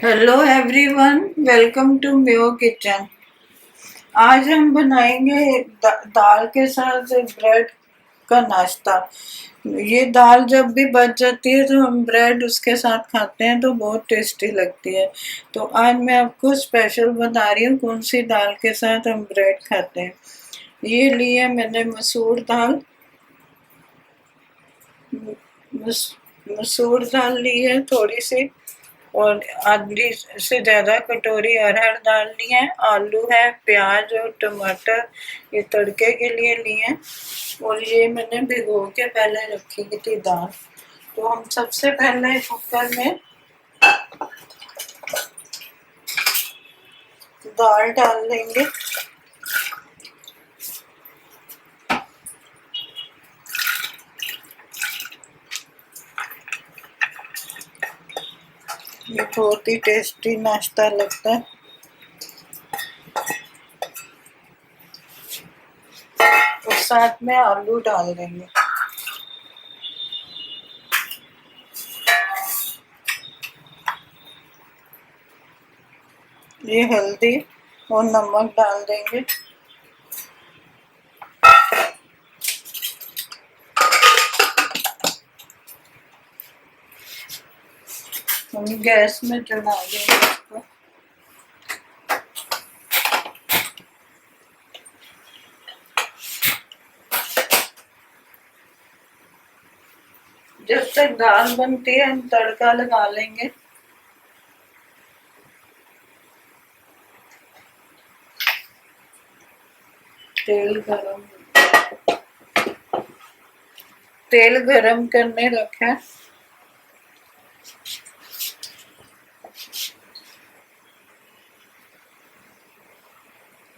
Hello everyone, welcome to my kitchen. आज हम बनाएंगे दाल के साथ ब्रेड का नाश्ता। ये दाल जब भी बच जाती है तो हम ब्रेड उसके साथ खाते हैं तो बहुत टेस्टी लगती है। तो आज मैं आपको स्पेशल बता रही हूँ कौन सी दाल के साथ हम ब्रेड खाते हैं। ये लिए मैंने मसूर दाल, मसूर दाल ली है थोड़ी सी, और आधी से ज़्यादा कटोरी अरहर दाल ली है। आलू है, प्याज और टमाटर ये तड़के के लिए लिए हैं। और ये मैंने भिगो के पहले रखी थी दाल। तो हम सबसे पहले कुकर में दाल डाल देंगे। ये बहुत ही टेस्टी नाश्ता लगता है। और साथ में आलू डाल देंगे। ये हल्दी और नमक डाल देंगे। हम गैस में चढ़ा देंगे इसको। जब तक दाल बनती है हम तड़का लगा लेंगे। तेल गरम करने रखा है।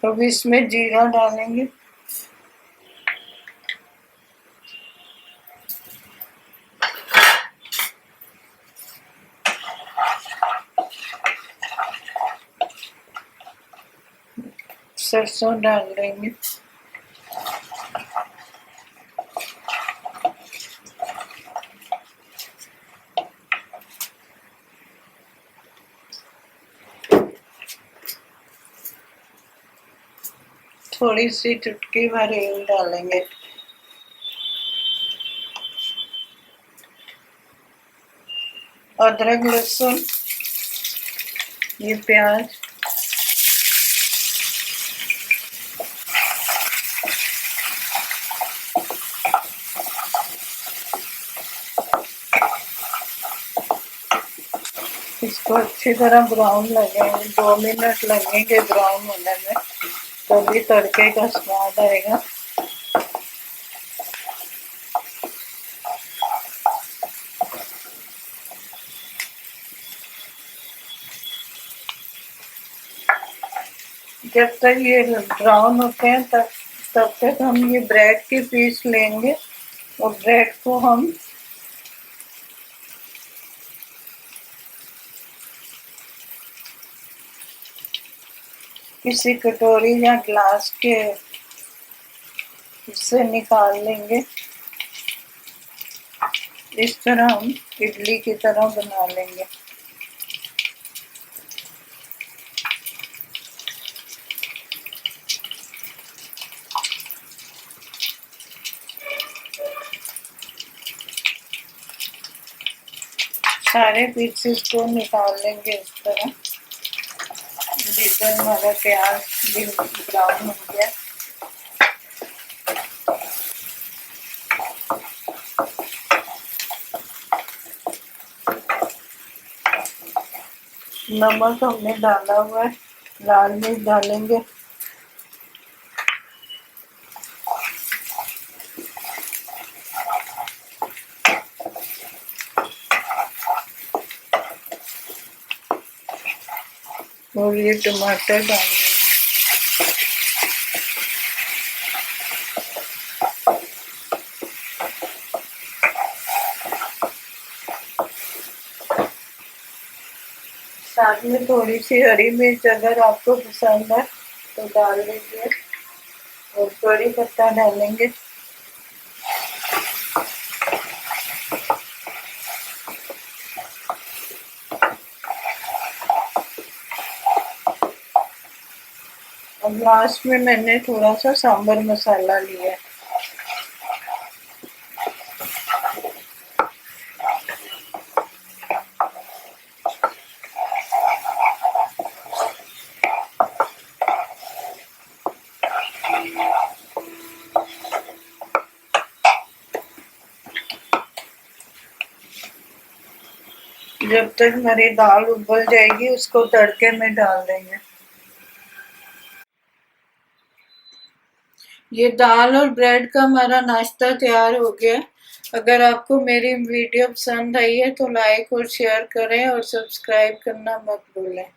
अब इसमें जीरा डालेंगे। सरसों डाल देंगे। थोड़ी सी चुटकी भर हींग डालेंगे। अदरक लहसुन, ये प्याज, इसको अच्छी तरह ब्राउन लगेंगे। 2 मिनट लगेंगे ब्राउन होने में, तभी तड़के का स्वाद आएगा। जब तक ये ब्राउन होते हैं तब तक हम ये ब्रेड के पीस लेंगे। और ब्रेड को हम किसी कटोरी या ग्लास के इससे निकाल लेंगे। इस तरह हम इडली की तरह बना लेंगे। सारे पीसेस को निकाल लेंगे इस तरह। इधर हमारा प्याज भी ब्राउन हो गया। नमक हमने डाला हुआ है। लाल मिर्च डालेंगे। और ये टमाटर डाल देंगे। साथ में थोड़ी सी हरी मिर्च अगर आपको पसंद है तो डाल लीजिए। और कड़ी पत्ता डालेंगे। अब लास्ट में मैंने थोड़ा सा सांबर मसाला लिया है। जब तक हमारी दाल उबल जाएगी उसको तड़के में डाल देंगे। ये दाल और ब्रेड का हमारा नाश्ता तैयार हो गया। अगर आपको मेरी वीडियो पसंद आई है तो लाइक और शेयर करें और सब्सक्राइब करना मत भूलें।